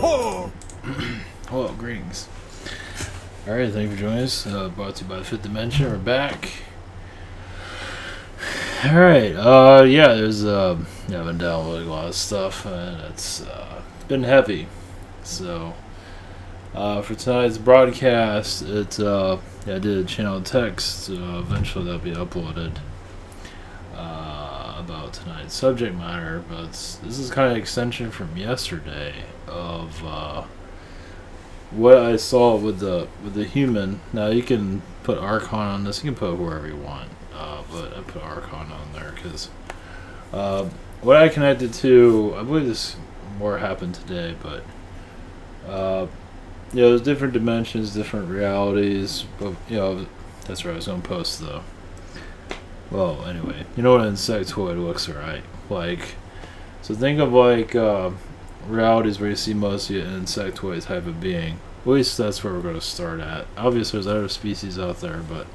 Hello, greetings. Alright, thank you for joining us. Brought to you by the Fifth Dimension. We're back. Alright, yeah, there's, I've been downloading a lot of stuff, and it's been heavy. So, for tonight's broadcast, it's, I did a channel text, eventually that'll be uploaded, about tonight's subject matter, but this is kind of an extension from yesterday of, what I saw with the human. Now you can put Archon on this, you can put whoever you want, but I put Archon on there because what I connected to, I believe this more happened today, but you know, there's different dimensions, different realities, but you know, that's where I was going to post though. Well, anyway, you know what an insectoid looks like. So think of like realities where you see mostly an insectoid type of being. At least that's where we're going to start at. Obviously there's other species out there, but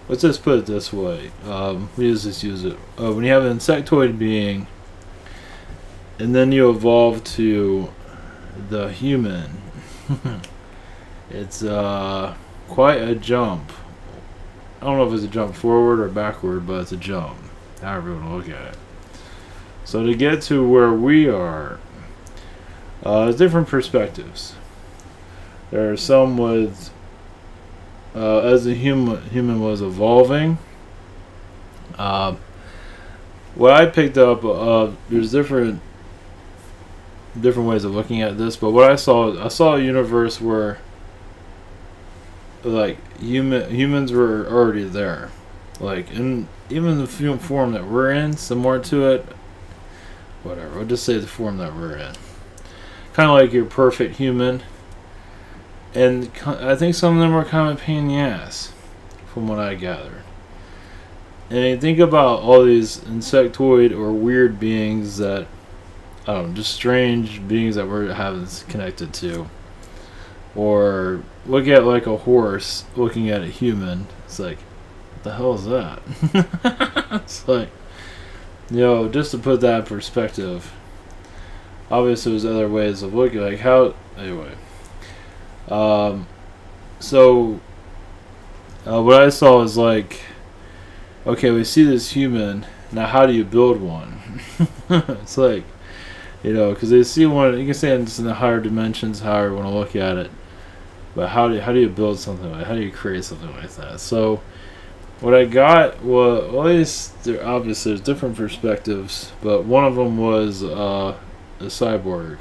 let's just put it this way. We just use it. When you have an insectoid being, and then you evolve to the human, it's quite a jump. I don't know if it's a jump forward or backward, but it's a jump, however you want to look at it. So to get to where we are, there's different perspectives. There are some with, as the human was evolving, what I picked up, there's different ways of looking at this, but what I saw a universe where like humans were already there, like in even the form that we're in, similar to it, whatever, we'll just say the form that we're in, kind of like your perfect human. And I think some of them are kind of a pain in the ass, from what I gathered. And you think about all these insectoid or weird beings that, I don't know, just strange beings that we're having connected to. Or look at like a horse looking at a human. It's like, what the hell is that? It's like, you know, just to put that in perspective. Obviously there's other ways of looking, like how, anyway. So what I saw is like, okay, we see this human, now how do you build one? It's like, you know, because they see one, you can say it's in the higher dimensions, however you want to look at it, but how do you build something like, how do you create something like that? So what I got was, well, at least obviously there's different perspectives, but one of them was a cyborg.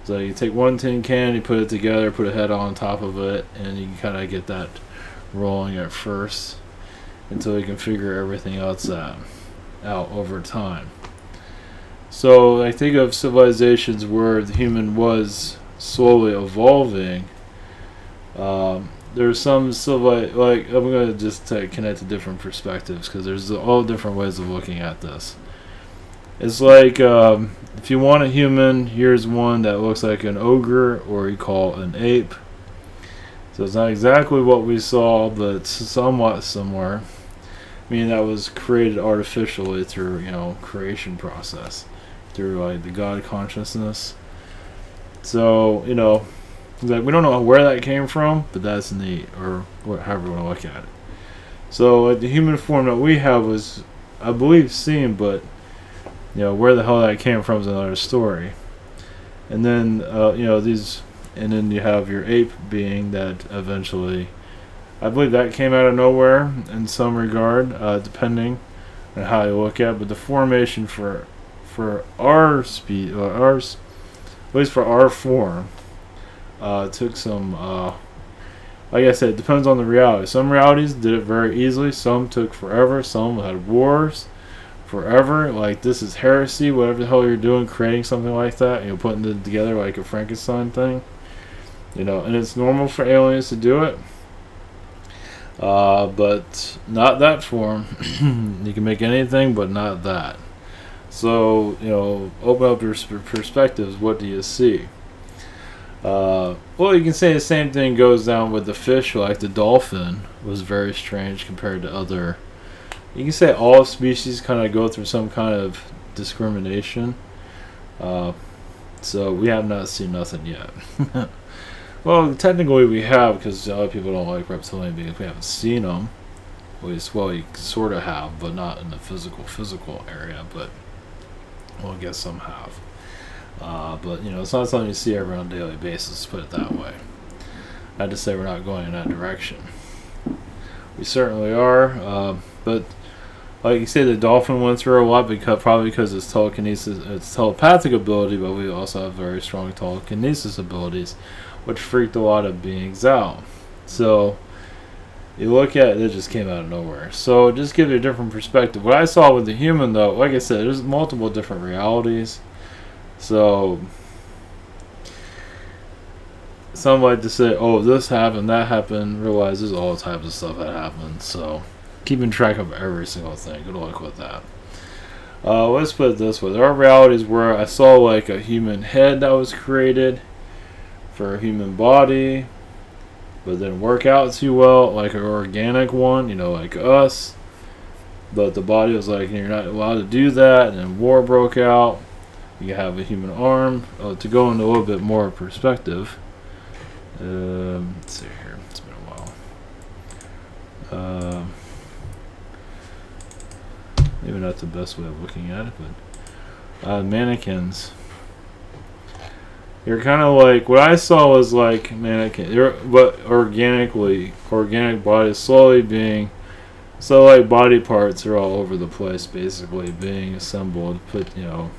So you take one tin can, you put it together, put a head on top of it, and you can kind of get that rolling at first until you can figure everything else out over time. So I think of civilizations where the human was slowly evolving. There's some like I'm going to just connect to different perspectives because there's all different ways of looking at this. It's like if you want a human, here's one that looks like an ogre, or you call an ape. So it's not exactly what we saw, but it's somewhat similar. I mean, that was created artificially through, you know, creation process, through like the God consciousness. So, you know, like we don't know where that came from, but that's neat, or however you want to look at it. So like the human form that we have was, I believe, seen, but you know, where the hell that came from is another story. And then, you know, and then you have your ape being that eventually, I believe that came out of nowhere in some regard, depending on how you look at it. But the formation for our speed, at least for our form, took some, like I said, it depends on the reality. Some realities did it very easily, some took forever, some had wars forever. Like, this is heresy, whatever the hell you're doing, creating something like that, and you're putting it together like a Frankenstein thing, you know. And it's normal for aliens to do it, but not that form. You can make anything, but not that. So, you know, open up your perspectives. What do you see? Well, you can say the same thing goes down with the fish. Like the dolphin was very strange compared to other. You can say all species kind of go through some kind of discrimination. So we have not seen nothing yet. Well, technically we have, because a lot of people don't like reptilian beings. We haven't seen them. Well, you sort of have, but not in the physical area. But well, I guess some have. But you know, it's not something you see every on a daily basis. Put it that way. I'd just say we're not going in that direction. We certainly are, but like you say, the dolphin went through a lot probably because it's telekinesis, its telepathic ability, but we also have very strong telekinesis abilities, which freaked a lot of beings out. So you look at it, it just came out of nowhere. So just give you a different perspective. What I saw with the human, though, like I said, there's multiple different realities. So some like to say, oh, this happened, that happened, realize there's all types of stuff that happens. So keeping track of every single thing. Good luck with that. Let's put it this way. There are realities where I saw like a human head that was created for a human body, but didn't work out too well, like an organic one, you know, like us. But the body was like, you're not allowed to do that, and then war broke out. You have a human arm. To go into a little bit more perspective, let's see here. It's been a while. Maybe not the best way of looking at it, but mannequins. You're kind of like, what I saw was like mannequin, but organic bodies slowly being, so like body parts are all over the place, basically being assembled. Put, you know,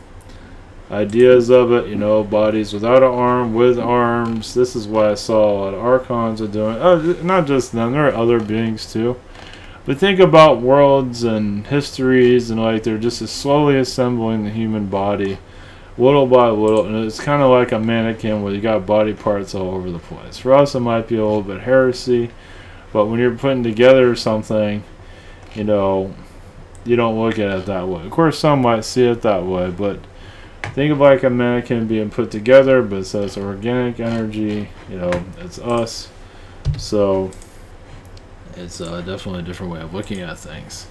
ideas of it, you know, bodies without an arm, with arms. This is what I saw a lot of Archons are doing. Oh, not just them, there are other beings too. But think about worlds and histories, and like they're just slowly assembling the human body, little by little, and it's kind of like a mannequin where you got body parts all over the place. For us, it might be a little bit heresy, but when you're putting together something, you know, you don't look at it that way. Of course, some might see it that way, but think of like a mannequin being put together, but it says organic energy, you know, it's us. So it's definitely a different way of looking at things.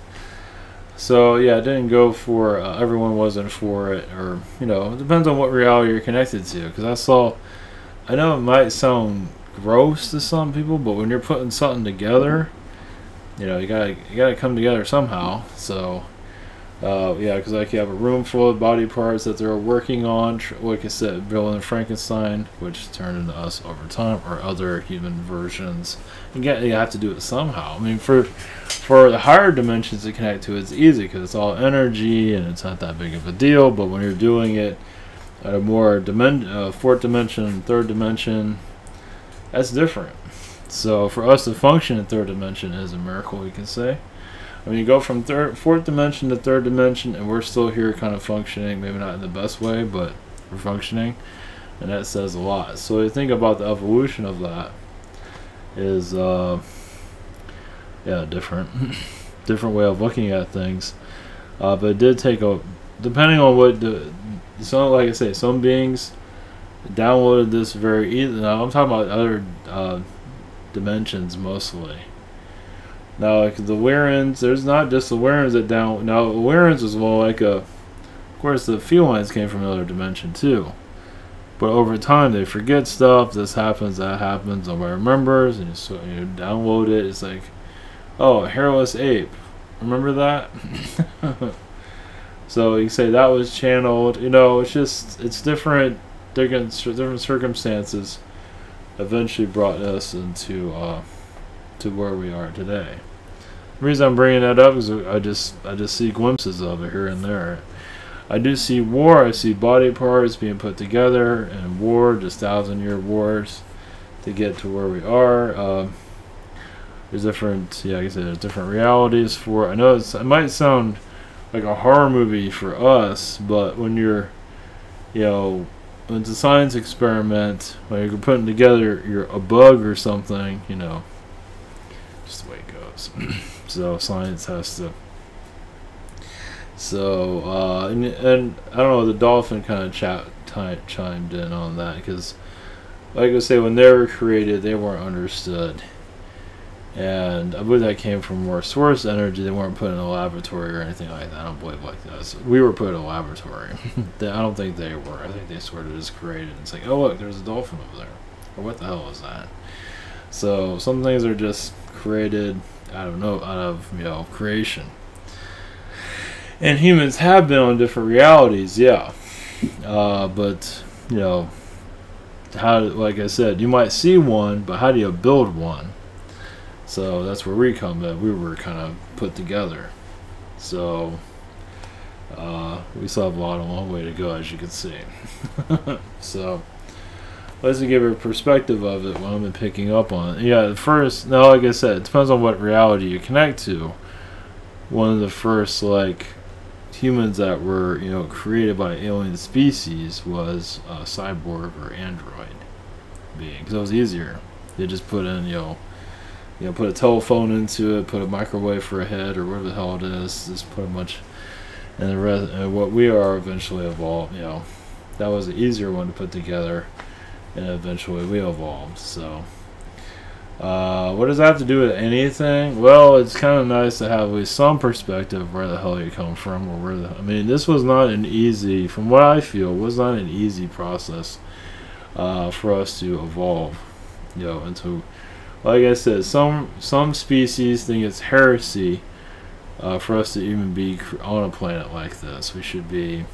So yeah, it didn't go for, everyone wasn't for it, or, you know, it depends on what reality you're connected to. Because I know it might sound gross to some people, but when you're putting something together, you know, you gotta come together somehow. So yeah, because like you have a room full of body parts that they're working on, like I said, building Frankenstein, which turned into us over time, or other human versions. You have to do it somehow. I mean, for the higher dimensions to connect to, it's easy because it's all energy and it's not that big of a deal. But when you're doing it at a more fourth dimension, third dimension, that's different. So for us to function in third dimension is a miracle, we can say. I mean, you go from fourth dimension to third dimension, and we're still here kind of functioning, maybe not in the best way, but we're functioning, and that says a lot. So you think about the evolution of that is, yeah, different way of looking at things. But it did take depending on what like I say, some beings downloaded this very easily. Now I'm talking about other dimensions mostly. Now, like the Warrens, there's not just the Warrens that down. Now, Warrens is more like of course, the felines came from another dimension too. But over time, they forget stuff. This happens, that happens. Nobody remembers, and you download it. It's like, oh, a hairless ape. Remember that? So you say that was channeled. You know, it's different. Different circumstances eventually brought us into to where we are today. The reason I'm bringing that up is I just see glimpses of it here and there. I do see war. I see body parts being put together, and war, just 1,000-year wars to get to where we are. There's different, yeah, like I said, there's different realities for. I know it might sound like a horror movie for us, but when you're, you know, when it's a science experiment, when you're putting together a bug or something, you know, just the way it goes. So science has to. So and I don't know, the dolphin kind of chimed in on that, because like I say, when they were created, they weren't understood. And I believe that came from more source energy. They weren't put in a laboratory or anything like that. I don't believe like that. So we were put in a laboratory. I don't think they were. I think they sort of just created. It's like, oh look, there's a dolphin over there. Or what the hell is that? So some things are just created out of creation. And humans have been on different realities, yeah. But like I said, you might see one, but how do you build one? So that's where we come in. We were kind of put together. So we still have a long way to go, as you can see. So let's give you a perspective of it when I've been picking up on it. Yeah, like I said, it depends on what reality you connect to. One of the first humans that were created by alien species was a cyborg or android being, because it was easier. They just put in put a telephone into it, put a microwave for a head or whatever the hell it is, just put a bunch, and the rest. And what we are eventually evolved. That was an easier one to put together, and eventually we evolved. So what does that have to do with anything? Well, it's kind of nice to have at least some perspective of where the hell you come from, or this was not an easy, from what I feel, was not an easy process for us to evolve, into. Like I said, some species think it's heresy for us to even be on a planet like this. We should be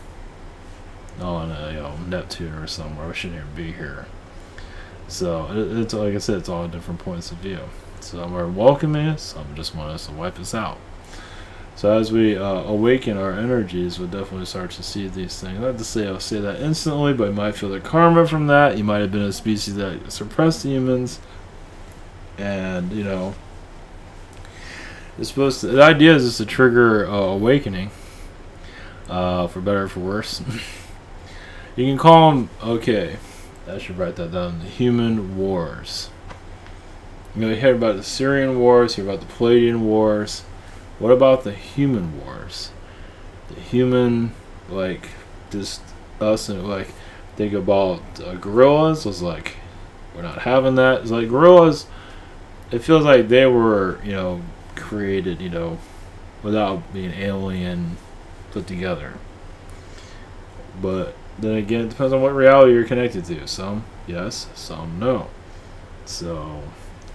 on Neptune or somewhere. We shouldn't even be here. So it's like I said, it's all different points of view. Some are welcoming us, some just want us to wipe us out. So as we awaken our energies, we'll definitely start to see these things. Not to say I'll say that instantly, but you might feel the karma from that. You might have been a species that suppressed humans. And it's supposed to. The idea is just to trigger awakening, for better or for worse. You can call them. Okay, I should write that down. The human wars. You hear about the Syrian wars. You hear about the Palladian wars. What about the human wars? The human, just us and think about gorillas. Was like, we're not having that. It's like gorillas. It feels like they were, created, without being alien put together. But then again, it depends on what reality you're connected to. Some yes, some no. So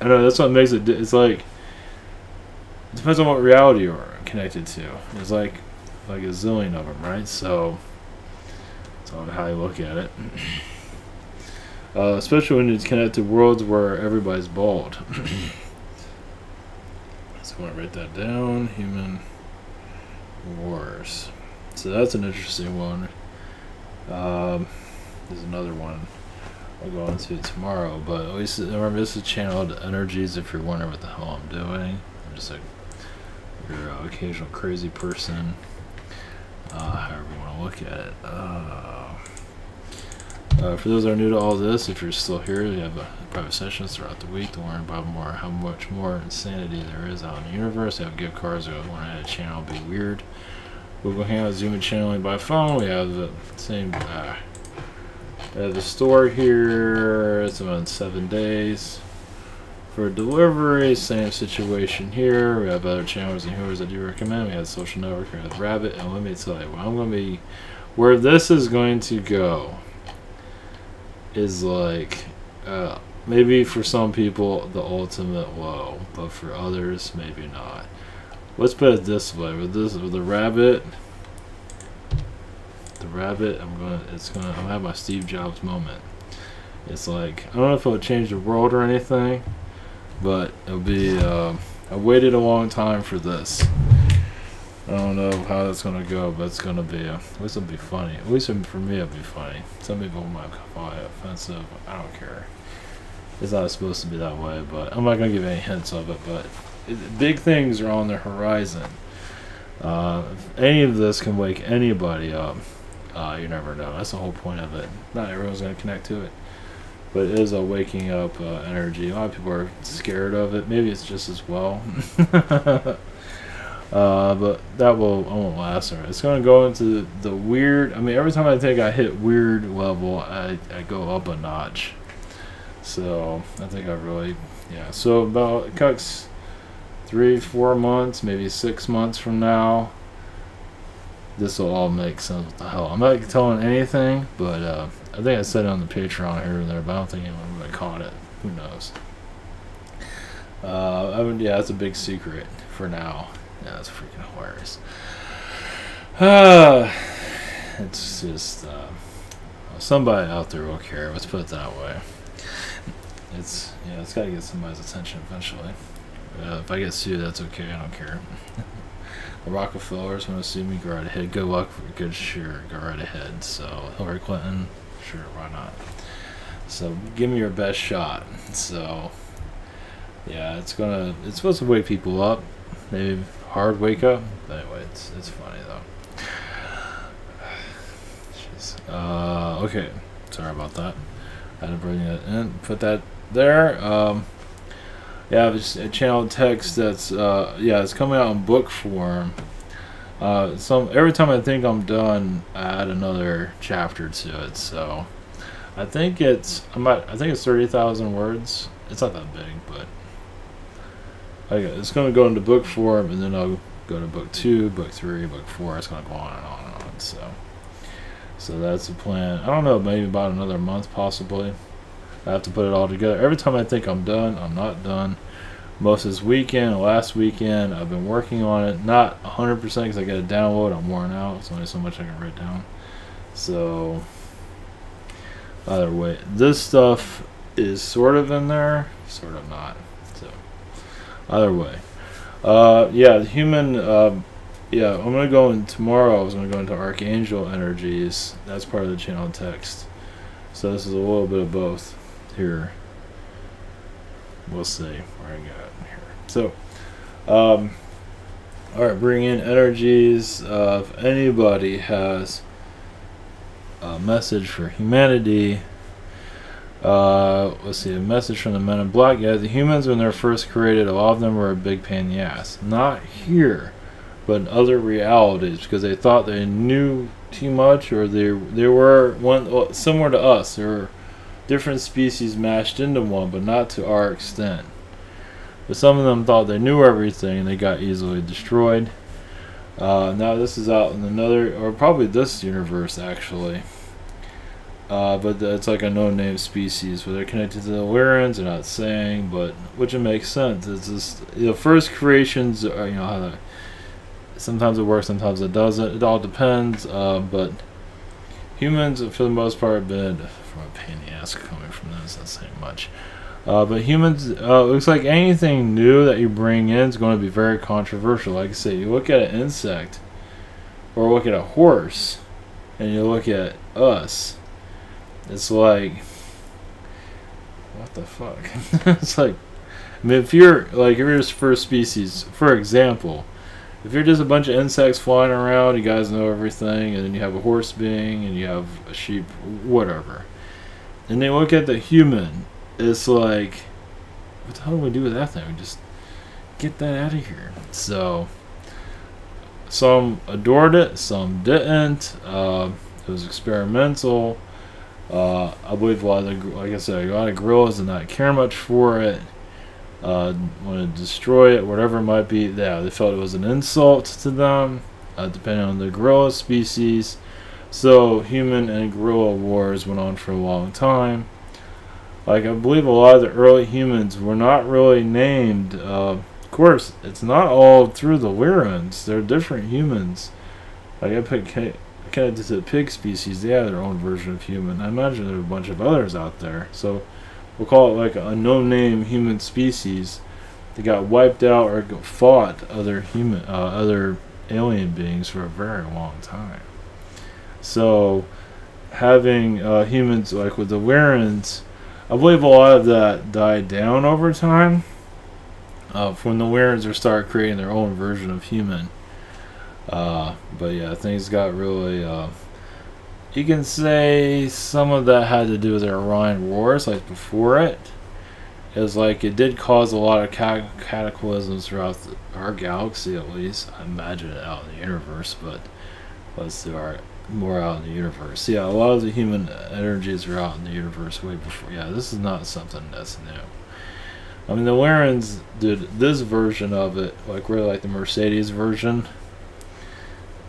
I know that's what makes it. It's like it depends on what reality you're connected to. There's like a zillion of them, right? So it's on how you look at it. Especially when it's connected to worlds where everybody's bald. So I want to write that down. Human wars. So that's an interesting one. There's another one I'll go into tomorrow. But at least remember, this is channeled energies. If you're wondering what the hell I'm doing, I'm just your occasional crazy person. However you want to look at it. For those that are new to all this, if you're still here, we have private sessions throughout the week to learn about how much more insanity there is out in the universe. We have gift cards. We want to add a channel, be weird. Google Hangout, Zoom, and channeling by phone. We have the same. We have the store here. It's about 7 days for delivery. Same situation here. We have other channels and viewers that do recommend. We have Social Network. We have Rabbit, and let me tell you, where this is going to go. Is maybe for some people the ultimate low, but for others maybe not. Let's put it this way: with the rabbit, I'm gonna have my Steve Jobs moment. It's like, I don't know if it'll change the world or anything, but it'll be. I waited a long time for this. I don't know how that's gonna go, but it's gonna be. At least it'll be funny. At least for me, it'll be funny. Some people might find it offensive. I don't care. It's not supposed to be that way, but I'm not gonna give any hints of it. But big things are on the horizon. If any of this can wake anybody up, you never know. That's the whole point of it. Not everyone's gonna connect to it, but it is a waking up energy. A lot of people are scared of it. Maybe it's just as well. But I won't last there. It's going to go into the weird. Every time I think I hit weird level, I go up a notch. So I think I really, yeah. So about Cuck's 3-4 months, maybe 6 months from now, this will all make sense. What the hell? I'm not telling anything, but I think I said it on the Patreon here and there, but I don't think anyone really caught it. Who knows? Yeah, it's a big secret for now. Yeah, it's freaking hilarious. It's just somebody out there will care. Let's put it that way. It's got to get somebody's attention eventually. If I get sued, that's okay. I don't care. The Rockefellers want to sue me, go right ahead. Good luck, good sure, go right ahead. So Hillary Clinton, sure, why not? So give me your best shot. So yeah, it's supposed to wake people up. Maybe hard wake up. But anyway, it's funny though. Jeez. Okay, sorry about that. I had to bring that in, put that there. Yeah, it's a channel text that's yeah, it's coming out in book form. Every time I think I'm done, I add another chapter to it. So I think it's 30,000 words. It's not that big, but it's going to go into book form, and then I'll go to book 2, book 3, book 4. It's going to go on and on and on. So that's the plan. I don't know, maybe about another month possibly. I have to put it all together. Every time I think I'm done, I'm not done. Most of this weekend, last weekend, I've been working on it. Not 100% because I got to download. I'm worn out. It's only so much I can write down. So, either way, this stuff is sort of in there, sort of not. So, either way. Yeah, the human, yeah, I'm going to go in tomorrow. I was going to go into Archangel energies. That's part of the channel text. So this is a little bit of both here. We'll see where I got here. So, alright, bring in energies. If anybody has a message for humanity, let's see, a message from the Men in Black. Yeah, the humans, when they're first created, a lot of them were a big pain in the ass. Not here, but in other realities, because they thought they knew too much, or they were similar to us. They were different species mashed into one, but not to our extent. But some of them thought they knew everything, and they got easily destroyed. Now this is out in another, or probably this universe actually. But it's like a no-name species, where they're connected to the Lyrans. They're not saying, but which it makes sense. It's just, the first creations are, how that. Sometimes it works, sometimes it doesn't. It all depends. But humans, for the most part, have been from a pain in the ass coming from this. Not saying much. But humans, looks like anything new that you bring in is going to be very controversial. Like I say, you look at an insect, or look at a horse, and you look at us. It's like, what the fuck? It's like, I mean, if you're just first species, for example. If you're just a bunch of insects flying around, you guys know everything, and then you have a horse being, and you have a sheep, whatever. And they look at the human, it's like, what the hell do we do with that thing? We just get that out of here. So, some adored it, some didn't. It was experimental. I believe a lot of like I said, a lot of gorillas did not care much for it. Want to destroy it, whatever it might be. Yeah, they felt it was an insult to them, depending on the gorilla species. So human and gorilla wars went on for a long time. Like, I believe a lot of the early humans were not really named. Of course, it's not all through the Lyrans. They're different humans. Like, I put connected to the pig species. They have their own version of human. I imagine there are a bunch of others out there. So we'll call it like a no-name human species that got wiped out or fought other alien beings for a very long time. So having humans like with the Lyrans, I believe a lot of that died down over time. When the Lyrans started creating their own version of human. But yeah, things got really. You can say some of that had to do with the Orion Wars, like before it. It was like it did cause a lot of cataclysms throughout our galaxy, at least. I imagine it out in the universe, but let's do more out in the universe. Yeah, a lot of the human energies are out in the universe way before. Yeah, this is not something that's new. I mean, the Warrens did this version of it, like really like the Mercedes version.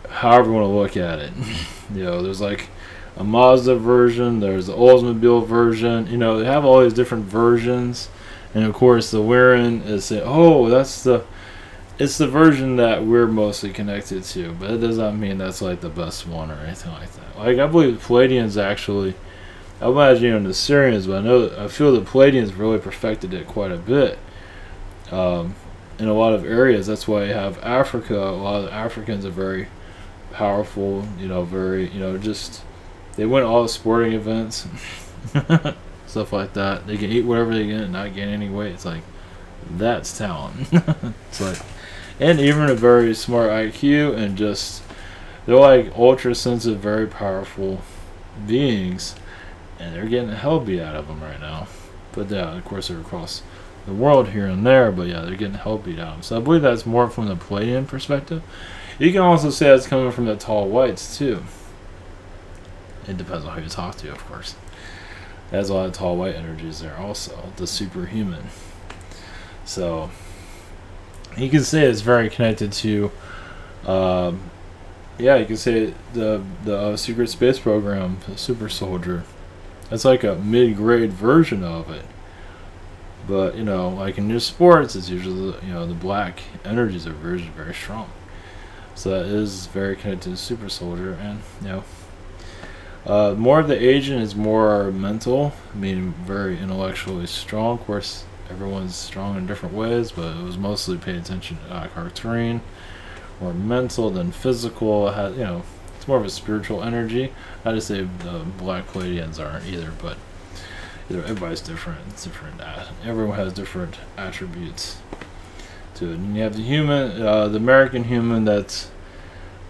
However you want to look at it, you know, there's like a Mazda version, there's the Oldsmobile version. You know, they have all these different versions, and of course, the Warren is saying, "Oh, it's the version that we're mostly connected to," but it does not mean that's like the best one or anything like that. Like I believe the Palladians actually. I imagine the Syrians, but I feel the Palladians really perfected it quite a bit in a lot of areas. That's why you have Africa. A lot of the Africans are very powerful. You know, very just they win all the sporting events, stuff like that. They can eat whatever they get and not gain any weight. It's like that's talent. It's like, and even a very smart IQ and just they're like ultra sensitive, very powerful beings. And they're getting the hell beat out of them right now. But yeah, of course they're across the world here and there. But yeah, they're getting the hell beat out of them. So I believe that's more from the Palladian perspective. You can also say that's coming from the tall whites too. It depends on who you talk to, of course. There's a lot of tall white energies there also. The superhuman. So you can say it's very connected to yeah, you can say the secret space program, the super soldier. It's like a mid-grade version of it, but like in your sports, it's usually the black energies are very, very strong. So that is very connected to the super soldier, and more of the agent is more mental, meaning very intellectually strong. Of course, everyone's strong in different ways, but it was mostly paying attention to Arcturine, more mental than physical. It has, it's more of a spiritual energy. I just say the Black Palladians aren't either, but everybody's different. It's different. Everyone has different attributes to it. And you have the human, the American human. That's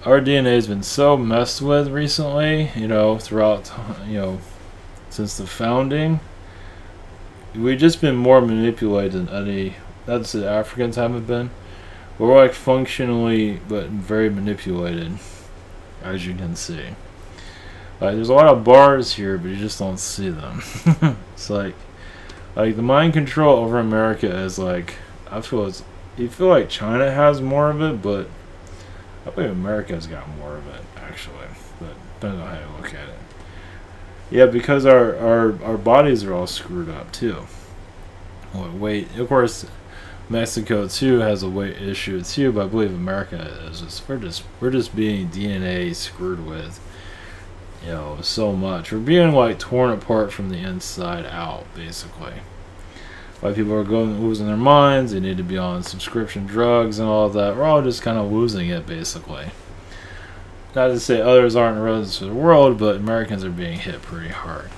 our DNA has been so messed with recently. Throughout since the founding, we've just been more manipulated than any. That's the Africans haven't been. We're like functionally, but very manipulated, as you can see. There's a lot of bars here, but you just don't see them. It's like the mind control over America is like, you feel like China has more of it, but I believe America's got more of it actually. But depends on how you look at it. Yeah, because our bodies are all screwed up too. Weight, of course. Mexico too has a weight issue too, but I believe America is we're just being DNA screwed with, so much. We're being like torn apart from the inside out, basically. Why people are losing their minds, they need to be on subscription drugs and all of that. We're all just kind of losing it, basically. Not to say others aren't relevant to the world, but Americans are being hit pretty hard.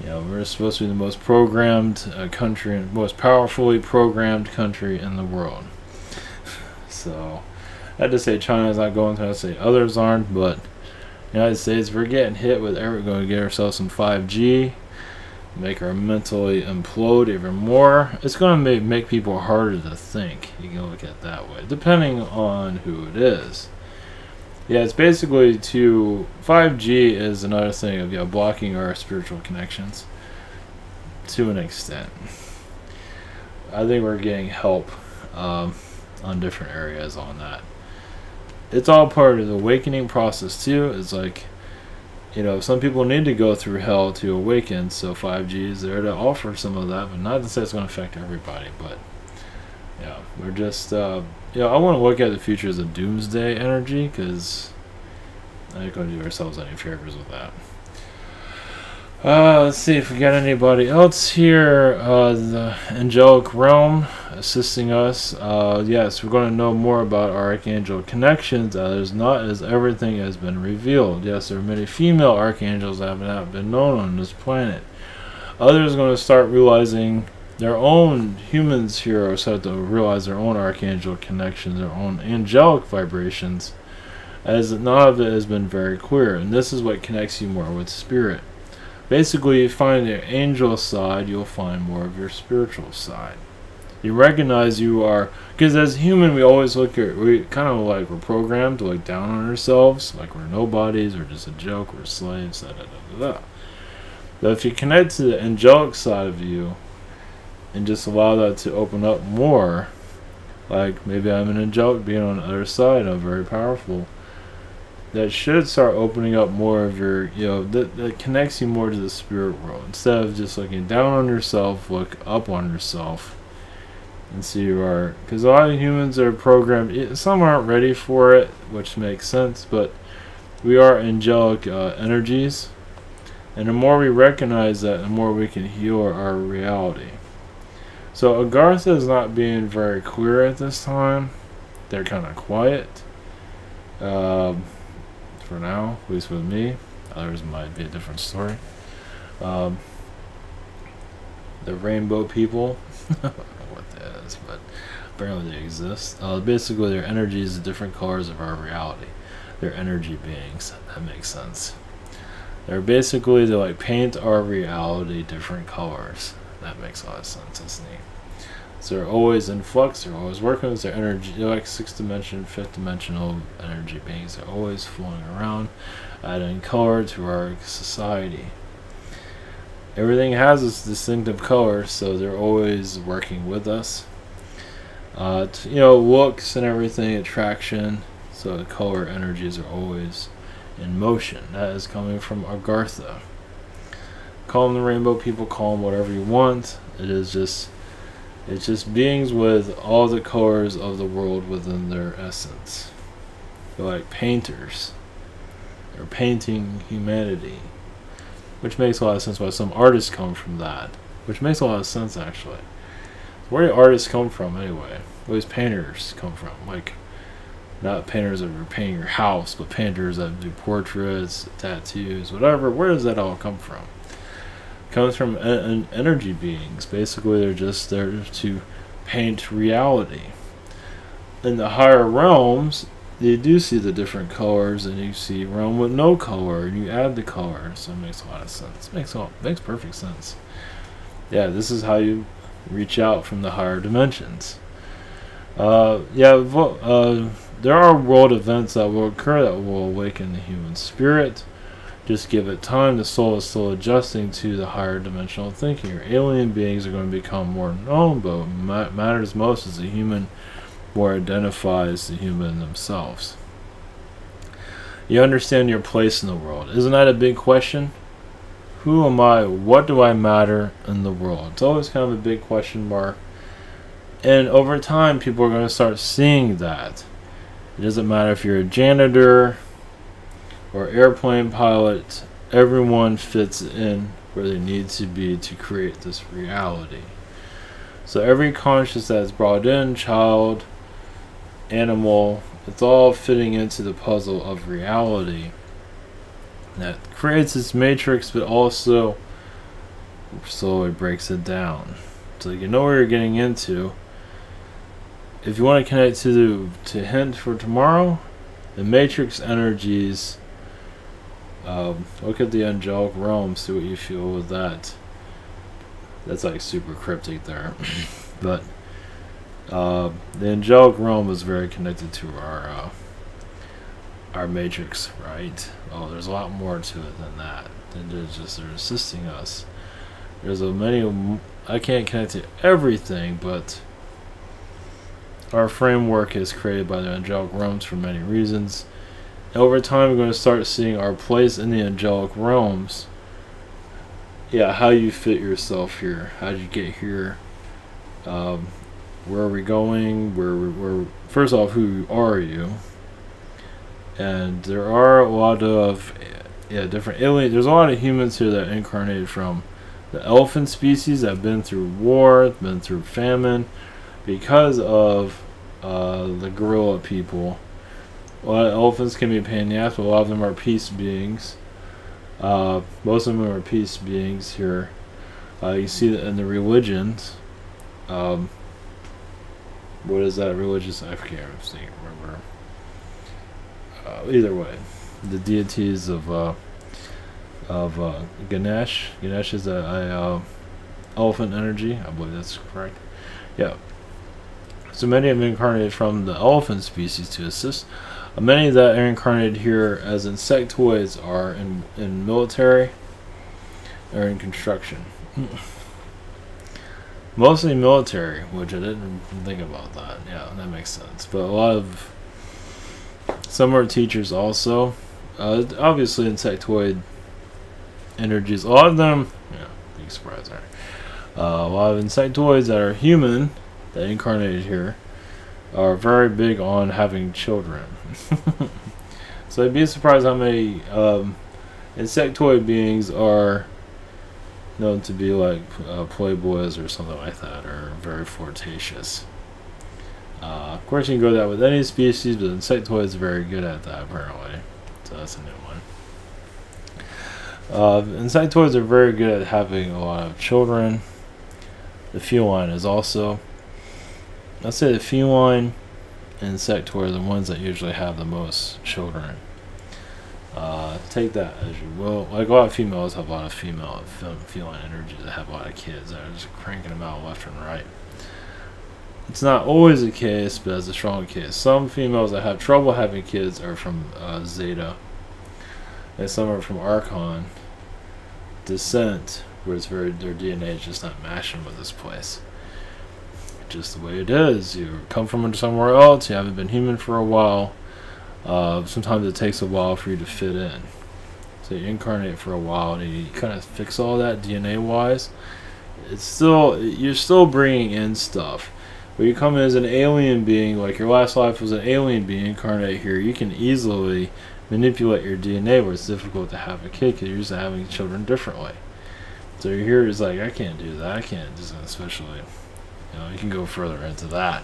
We're supposed to be the most programmed country, most powerfully programmed country in the world. So, I had to say China's not going to say others aren't, but the United States, we're getting hit with we're going to get ourselves some 5G, make our mentally implode even more. It's going to make people harder to think. You can look at it that way, depending on who it is. Yeah, it's basically 5G is another thing of blocking our spiritual connections to an extent. I think we're getting help on different areas on that. It's all part of the awakening process too. It's like some people need to go through hell to awaken, so 5G is there to offer some of that, but not to say it's going to affect everybody. But yeah, we're just I want to look at the future as a doomsday energy, because I ain't going to do ourselves any favors with that. Let's see if we got anybody else here. The angelic realm assisting us. Yes, we're going to know more about our archangel connections. There's not as everything has been revealed. Yes, there are many female archangels that have not been known on this planet. Others are going to start realizing their own humans here are starting to realize their own archangel connections, their own angelic vibrations, as none of it has been very clear. And this is what connects you more with spirit. Basically, you find your angel side, you'll find more of your spiritual side. You recognize you are, because as human, we always we kind of like we're programmed to look down on ourselves, like we're nobodies, we're just a joke, we're slaves, da da da da da. But if you connect to the angelic side of you, and just allow that to open up more. Like maybe I'm an angelic being on the other side, I'm very powerful. That should start opening up more of your, that connects you more to the spirit world. Instead of just looking down on yourself, look up on yourself and see you are. Because a lot of humans are programmed, some aren't ready for it, which makes sense, but we are angelic energies. And the more we recognize that, the more we can heal our reality. So Agartha is not being very clear at this time. They're kind of quiet. For now, at least with me. Others might be a different story. The rainbow people. I don't know what that is, but apparently they exist. Basically, their energy is the different colors of our reality. They're energy beings. That makes sense. They're like paint our reality different colors. That makes a lot of sense. That's neat. So they're always in flux, they're always working with their energy. They're like 6th dimension, 5th dimensional energy beings. They're always flowing around, adding color to our society. Everything has its distinctive color, so they're always working with us. Looks and everything, attraction. So the color energies are always in motion. That is coming from Agartha. Call them the rainbow people, call them whatever you want. It's just beings with all the colors of the world within their essence. They're like painters. They're painting humanity. Which makes a lot of sense why some artists come from that. Which makes a lot of sense, actually. Where do artists come from, anyway? Where do painters come from? Like, not painters that are painting your house, but painters that do portraits, tattoos, whatever. Where does that all come from? Comes from energy beings. Basically, they're just there to paint reality. In the higher realms, you do see the different colors, and you see a realm with no color, and you add the color, so it makes a lot of sense. Makes perfect sense. Yeah, this is how you reach out from the higher dimensions. There are world events that will occur that will awaken the human spirit. Just give it time. The soul is still adjusting to the higher dimensional thinking. Your alien beings are going to become more known, but what matters most is the human more identifies the human themselves. You understand your place in the world. Isn't that a big question? Who am I? What do I matter in the world? It's always kind of a big question mark. And over time, people are going to start seeing that. It doesn't matter if you're a janitor or airplane pilot, everyone fits in where they need to be to create this reality. So every conscious that's brought in, child, animal, it's all fitting into the puzzle of reality that creates this matrix, but also slowly breaks it down. So you know where you're getting into. If you want to connect to hint for tomorrow, the matrix energies. Look at the angelic realm, see what you feel with that. That's like super cryptic there. But the angelic realm is very connected to our matrix, right? Oh, there's a lot more to it than that. They're assisting us. There's I can't connect to everything, but our framework is created by the angelic realms for many reasons. Over time, we're going to start seeing our place in the angelic realms. Yeah, how you fit yourself here. How did you get here? Where are we going? Where first off, who are you? And there are a lot of different aliens. There's a lot of humans here that incarnated from the elephant species that have been through war, been through famine, because of the gorilla people. A lot of elephants can be a pain in the ass, but a lot of them are peace beings. Most of them are peace beings here. You see that in the religions. What is that religious? I can't remember. Either way, the deities of Ganesh. Ganesh is a elephant energy. I believe that's correct. Yeah. So many have incarnated from the elephant species to assist. Many that are incarnated here as insectoids are in military or in construction. Mostly military, which I didn't think about that. Yeah, that makes sense. But a lot of some are teachers also. Obviously, insectoid energies. A lot of them, yeah, big surprise there. A lot of insectoids that are human, that incarnated here, are very big on having children. So I'd be surprised how many insectoid beings are known to be like playboys or something like that, or very flirtatious. Of course, you can go that with any species, but insectoids are very good at that, apparently. So that's a new one. Insectoids are very good at having a lot of children. The feline is also. Let's say the feline and insectoid are the ones that usually have the most children. Take that as you will. Like a lot of females have a lot of feline energy that have a lot of kids that are just cranking them out left and right. It's not always the case, but it's a strong case. Some females that have trouble having kids are from Zeta, and some are from Archon descent, where it's their DNA is just not matching with this place. Just the way it is. You come from somewhere else. You haven't been human for a while. Sometimes it takes a while for you to fit in. So you incarnate for a while, and you kind of fix all that DNA-wise. You're still bringing in stuff. But you come in as an alien being, like your last life was an alien being incarnate here. You can easily manipulate your DNA, where it's difficult to have a kid because you're used to having children differently. So you're here is like, I can't do that. I can't do that, especially. You can go further into that.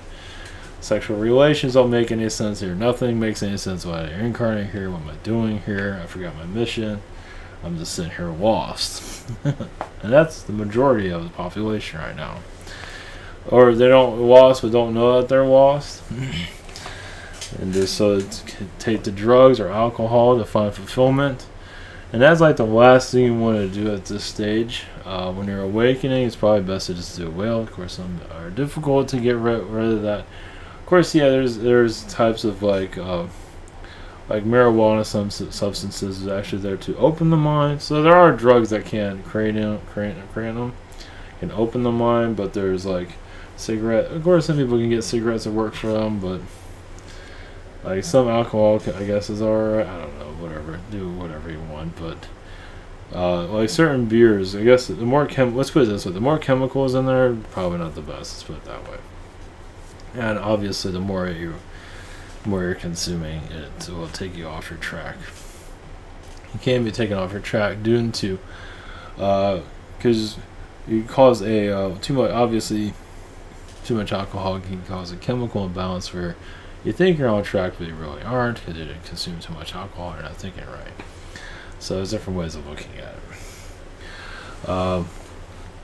Sexual relations don't make any sense here. Nothing makes any sense. Why I incarnate here? What am I doing here? I forgot my mission. I'm just sitting here lost. And that's the majority of the population right now. Or they don't lost but don't know that they're lost. And just so take the drugs or alcohol to find fulfillment. And that's like the last thing you want to do at this stage. When you're awakening, it's probably best to just do a whale. Of course, some are difficult to get rid of that. Of course, yeah, there's types of like marijuana, some substances is actually there to open the mind. So there are drugs that can create them, can open the mind. But there's like cigarette. Of course, some people can get cigarettes that work for them, but like some alcohol, I guess, is alright. I don't know, whatever. Do whatever you want, but like certain beers, I guess the more let's put it this way: the more chemicals in there, probably not the best. Let's put it that way. And obviously, the more you're consuming, it will take you off your track. You can be taken off your track due to because you cause a too much alcohol can cause a chemical imbalance where you think you're on track, but you really aren't because you didn't consume too much alcohol. You're not thinking right. So there's different ways of looking at it.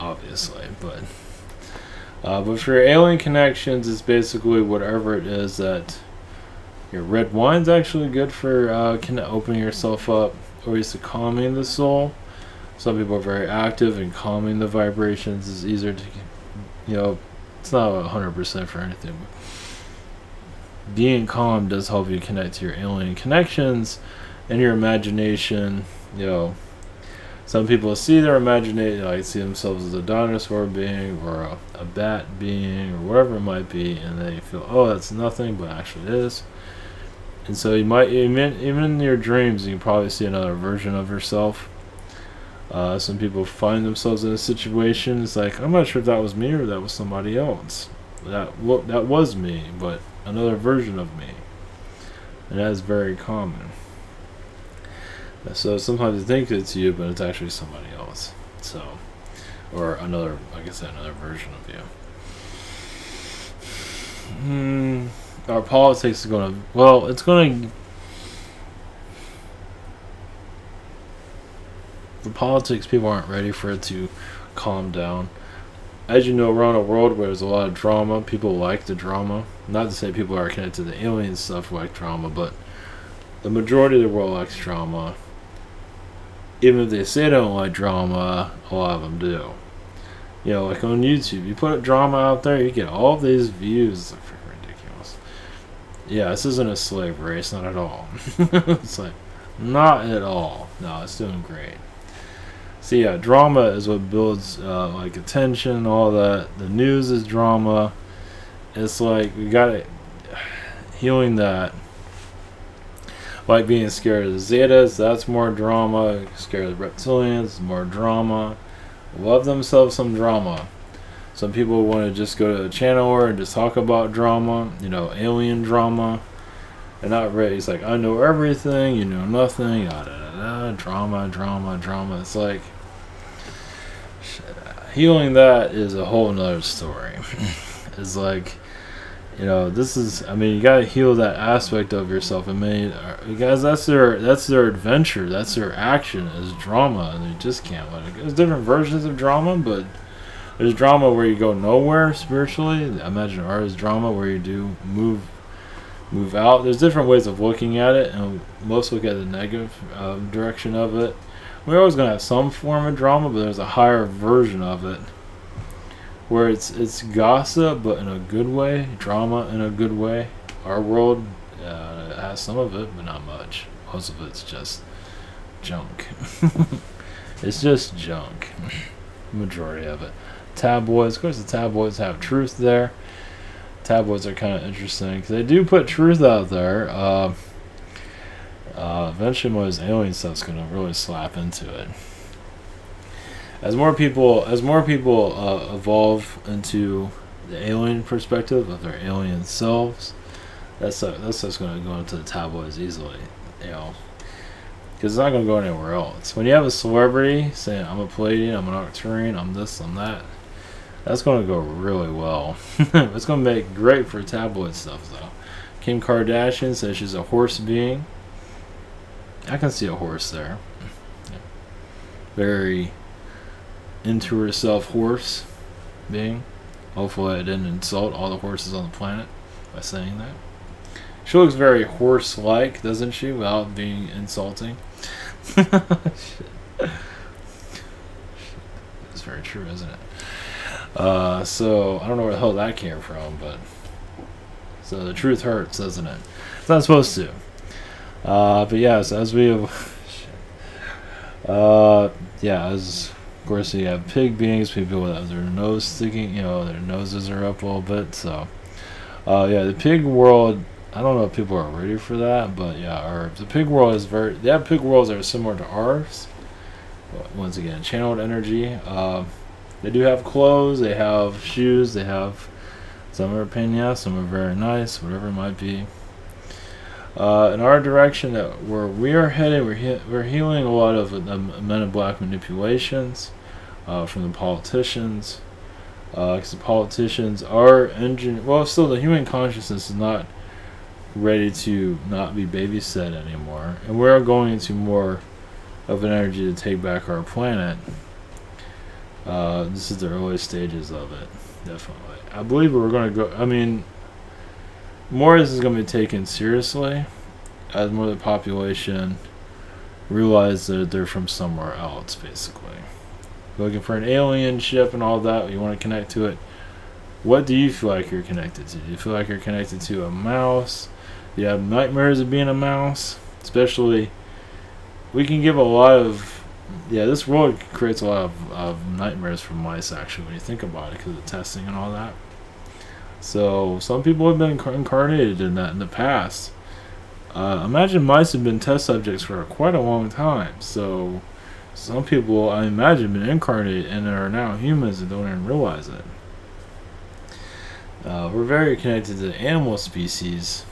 Obviously, but for your alien connections, it's basically whatever it is that your red wine's actually good for opening yourself up, or at least calming the soul. Some people are very active in calming the vibrations. It's easier to, it's not 100% for anything. But being calm does help you connect to your alien connections and your imagination. Some people see their imagination, like see themselves as a dinosaur being or a bat being or whatever it might be, and they feel, oh, that's nothing, but actually it is. And so you might, even in your dreams, you can probably see another version of yourself. Some people find themselves in a situation, it's like, I'm not sure if that was me or that was somebody else. That was me, but another version of me. And that is very common. So sometimes you think it's you, but it's actually somebody else. So, or another, like I said, another version of you. Our politics is going to, well, it's going to, the politics, people aren't ready for it to calm down. As you know, we're on a world where there's a lot of drama. People like the drama. Not to say people are connected to the alien stuff like drama, but the majority of the world likes drama. Even if they say they don't like drama, a lot of them do. Like on YouTube, you put drama out there, you get all these views. It's like freaking ridiculous. Yeah, this isn't a slave race, not at all. It's like, not at all. No, it's doing great. See, yeah, drama is what builds like attention and all that. The news is drama. It's like we gotta healing that. Like being scared of the Zetas, that's more drama. Scared of the reptilians, more drama. Love themselves some drama. Some people want to just go to a channel and just talk about drama, you know, alien drama. They're not ready. It's like, I know everything, you know nothing, drama, drama, drama. It's like, healing that is a whole nother story. It's like, you know, this is, I mean, you gotta heal that aspect of yourself. I mean, guys, that's their adventure, that's their action is drama, and they just can't let it go. There's different versions of drama, but there's drama where you go nowhere spiritually. I imagine art is drama where you do move out. There's different ways of looking at it, and most look at the negative direction of it. We're always gonna have some form of drama, but there's a higher version of it where it's gossip, but in a good way, drama in a good way. Our world has some of it, but not much. Most of it's just junk. It's just junk. Majority of it. Tabloids, of course, the tabloids have truth there. Tabloids are kind of interesting because they do put truth out there. Eventually, more alien stuff's gonna really slap into it. As more people evolve into the alien perspective of their alien selves, that's just going to go into the tabloids easily, you know, because it's not going to go anywhere else. When you have a celebrity saying, I'm a Palladian, I'm an Arcturian, I'm this, I'm that, that's going to go really well. It's going to make great for tabloid stuff, though. Kim Kardashian says she's a horse being. I can see a horse there. Very into herself horse being. Hopefully I didn't insult all the horses on the planet by saying that. She looks very horse-like, doesn't she, without being insulting? Shit. It's very true, isn't it? So I don't know where the hell that came from, but so the truth hurts, doesn't it? It's not supposed to. But yeah, so as we yeah, as of course you have pig beings, people with their nose sticking, you know, their noses are up a little bit. So yeah, the pig world, I don't know if people are ready for that, but yeah, the pig world is very, they have pig worlds that are similar to ours. But once again, channeled energy. They do have clothes, they have shoes, they have, some are pain in the ass, some are very nice, whatever it might be. In our direction that where we are headed, we're healing a lot of Men in Black manipulations from the politicians, because the politicians are well, still the human consciousness is not ready to not be babysat anymore, and we're going into more of an energy to take back our planet. This is the early stages of it, definitely. I believe we're going to go, I mean, more of this is going to be taken seriously as more of the population realize that they're from somewhere else, basically. You're looking for an alien ship and all that, you want to connect to it. What do you feel like you're connected to? Do you feel like you're connected to a mouse? Do you have nightmares of being a mouse? Especially, we can give a lot of, yeah, this world creates a lot of nightmares for mice, actually, when you think about it, because of the testing and all that. So some people have been incarnated in that in the past. Imagine mice have been test subjects for quite a long time. So some people, I imagine, been incarnated and are now humans and don't even realize it. We're very connected to the animal species,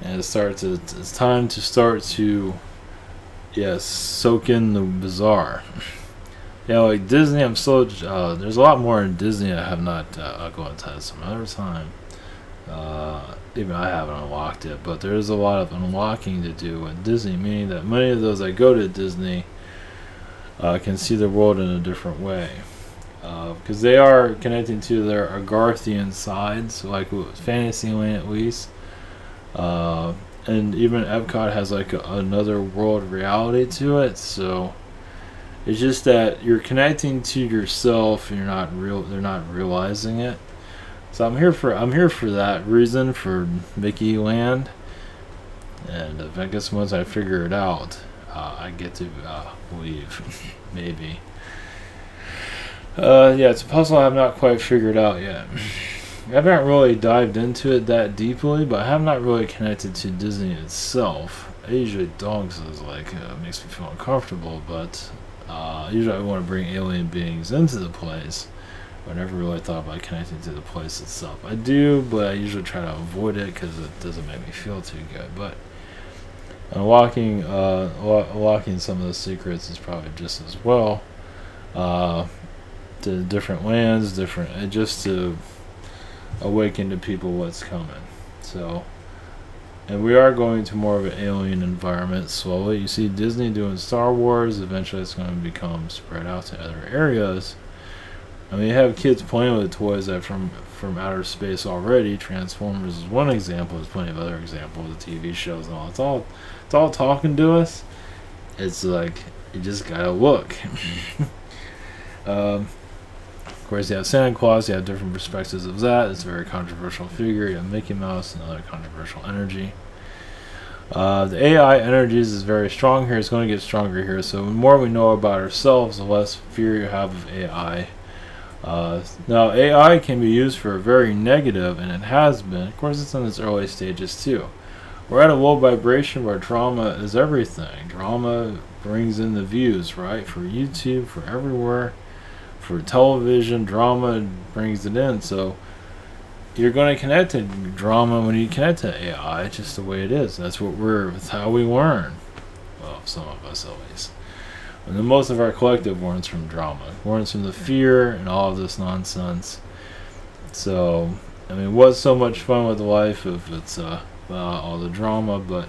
and it's time to start to, yes, soak in the bizarre. Yeah, like Disney, I'm so, there's a lot more in Disney I have not, I'll go and test some other time. Even I haven't unlocked it, but there's a lot of unlocking to do in Disney, meaning that many of those that go to Disney can see the world in a different way. Because they are connecting to their Agarthian sides, like Fantasyland at least. And even Epcot has like another world reality to it, so it's just that you're connecting to yourself and they're not realizing it. So I'm here for that reason, for Mickey Land. And I guess once I figure it out, I get to leave. maybe. Yeah, it's a puzzle I have not quite figured out yet. I haven't really dived into it that deeply, but I have not really connected to Disney itself. I usually dogs is like makes me feel uncomfortable, but usually I want to bring alien beings into the place. I never really thought about connecting to the place itself. I do, but I usually try to avoid it because it doesn't make me feel too good. But unlocking some of the secrets is probably just as well. To different lands, just to awaken to people what's coming. So, and we are going to more of an alien environment slowly. You see Disney doing Star Wars. Eventually, it's going to become spread out to other areas. I mean, you have kids playing with toys that from outer space already. Transformers is one example. There's plenty of other examples of TV shows and all. It's all talking to us. It's like you just gotta look. Of course, you have Santa Claus. You have different perspectives of that. It's a very controversial figure. You have Mickey Mouse, another controversial energy. The AI energies is very strong here. It's going to get stronger here. So the more we know about ourselves, the less fear you have of AI. Now, AI can be used for very negative, and it has been. Of course, it's in its early stages too. We're at a low vibration where drama is everything. Drama brings in the views, right? For YouTube, for everywhere, for television, drama brings it in. So you're going to connect to drama when you connect to AI, just the way it is. That's how we learn. Well, some of us at least. And then most of our collective learns from drama, learns from the fear and all of this nonsense. So, I mean, what's so much fun with life if it's all the drama? But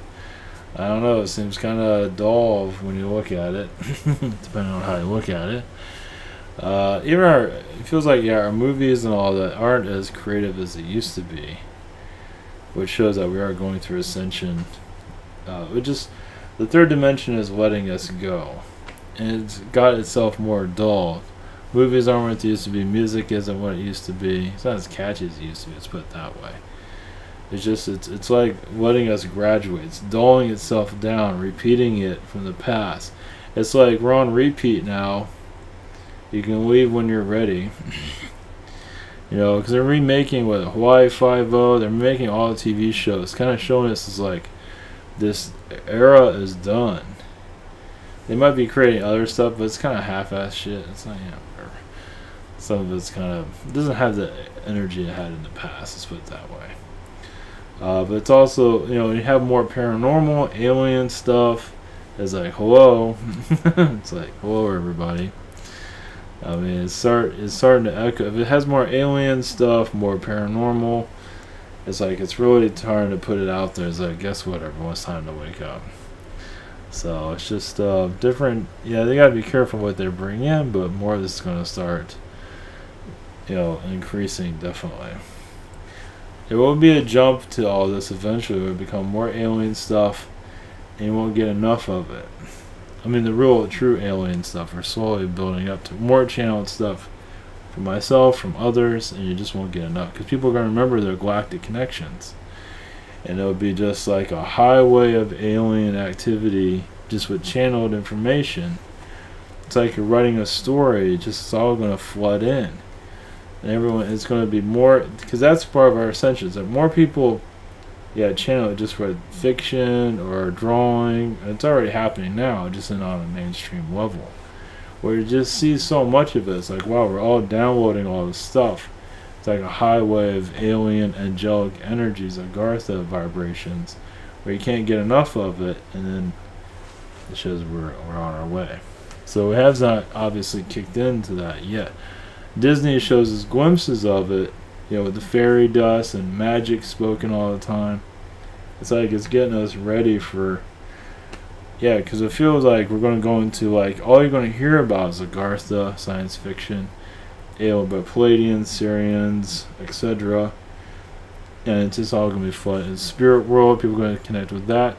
I don't know, it seems kind of dull when you look at it, depending on how you look at it. It feels like, yeah, our movies and all that aren't as creative as they used to be, which shows that we are going through ascension. The third dimension is letting us go, and it's got itself more dull. Movies aren't what they used to be. Music isn't what it used to be. It's not as catchy as it used to be. Let's put it that way. It's like letting us graduate. It's dulling itself down, repeating it from the past. It's like we're on repeat now. You can leave when you're ready. You know, because they're remaking with Hawaii Five-0. They're making all the TV shows, kind of showing us is like this era is done. They might be creating other stuff, but it's kind of half-ass shit. It's not, whatever. Some of it's kind of it doesn't have the energy it had in the past. Let's put it that way. But it's also, you have more paranormal, alien stuff. It's like, hello. It's like, hello, everybody. I mean, it's starting to echo. If it has more alien stuff, more paranormal, it's like it's really trying to put it out there. It's like, guess what? Everyone's time to wake up. So it's just different. Yeah, they gotta be careful what they bring in, but more of this is gonna start, increasing definitely. There will be a jump to all this eventually. It will become more alien stuff, and you won't get enough of it. I mean, the real, true alien stuff are slowly building up to more channeled stuff from myself, from others, and you just won't get enough. Because people are going to remember their galactic connections. And it'll be just like a highway of alien activity, just with channeled information. It's like you're writing a story, it's all going to flood in. And everyone, it's going to be more, because that's part of our ascension. That more people, channel it just with fiction or drawing. It's already happening now, just on a mainstream level, where you just see so much of it. It's like, wow, we're all downloading all this stuff. It's like a highway of alien angelic energies, Agartha vibrations, where you can't get enough of it, and then it shows we're on our way. So it has not obviously kicked into that yet. Disney shows us glimpses of it, with the fairy dust and magic spoken all the time. It's like it's getting us ready for, because it feels like we're going to go into, like, all you're going to hear about is Agartha, science fiction, about Palladians, Syrians, etc. And it's just all going to be fun. In the spirit world, people are going to connect with that.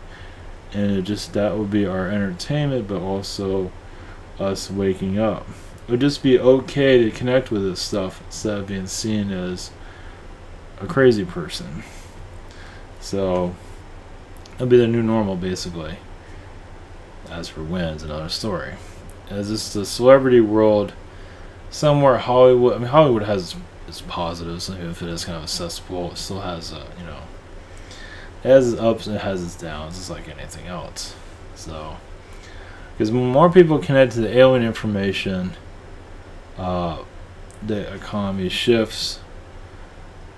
And that will be our entertainment, but also us waking up. It would just be okay to connect with this stuff instead of being seen as a crazy person. So it'll be the new normal, basically. As for when, it's another story. as this the celebrity world, somewhere Hollywood. I mean, Hollywood has its positives, even if it is kind of accessible. It still has it has its ups and it has its downs. It's like anything else. So, because more people connect to the alien information, the economy shifts,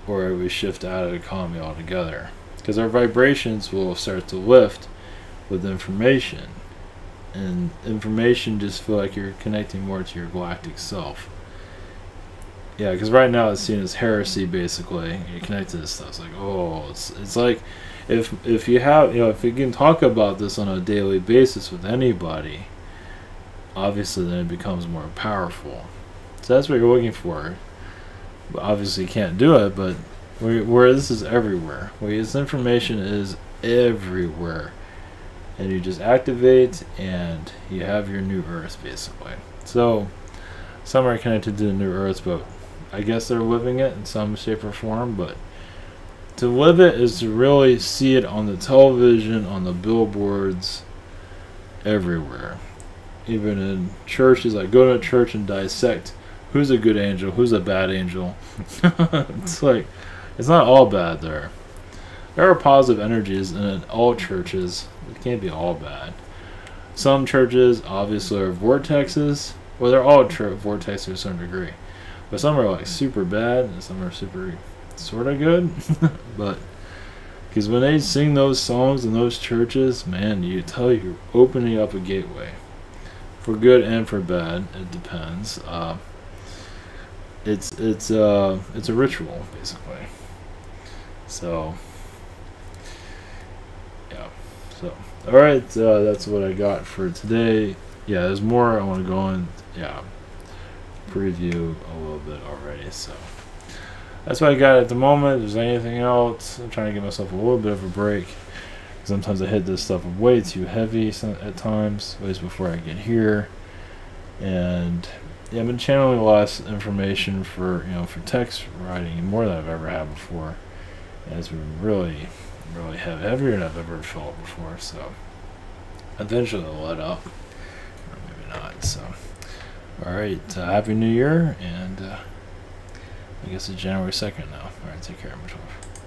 or we shift out of the economy altogether. Because our vibrations will start to lift with information, and information just feel like you're connecting more to your galactic self. Yeah, because right now it's seen as heresy, basically. You connect to this stuff. It's like, oh, it's like if you have, if you can talk about this on a daily basis with anybody, obviously then it becomes more powerful. So that's what you're looking for. But obviously you can't do it, but where this is everywhere. Where this information is everywhere. And you just activate and you have your new Earth, basically. So some are connected to the new Earth, but I guess they're living it in some shape or form. But to live it is to really see it on the television, on the billboards, everywhere. Even in churches, like go to a church and dissect who's a good angel, who's a bad angel. It's like, it's not all bad there. There are positive energies in all churches. It can't be all bad. Some churches obviously are vortexes. Well, they're all vortexes to a certain degree. But some are like super bad and some are super sort of good. But because when they sing those songs in those churches, man, you're opening up a gateway. For good and for bad, it depends. It's a ritual, basically. So yeah. So all right, that's what I got for today. Yeah, there's more I want to go in. Yeah, preview a little bit already. So that's what I got at the moment. If there's anything else, I'm trying to give myself a little bit of a break. Sometimes I hit this stuff way too heavy at times, ways before I get here. And yeah, I've been channeling a lot of information for for text writing more than I've ever had before. And it's been really heavier than I've ever felt before. So eventually it'll let up, or maybe not. So all right, happy New Year, and I guess it's January 2nd now. All right, take care, much love.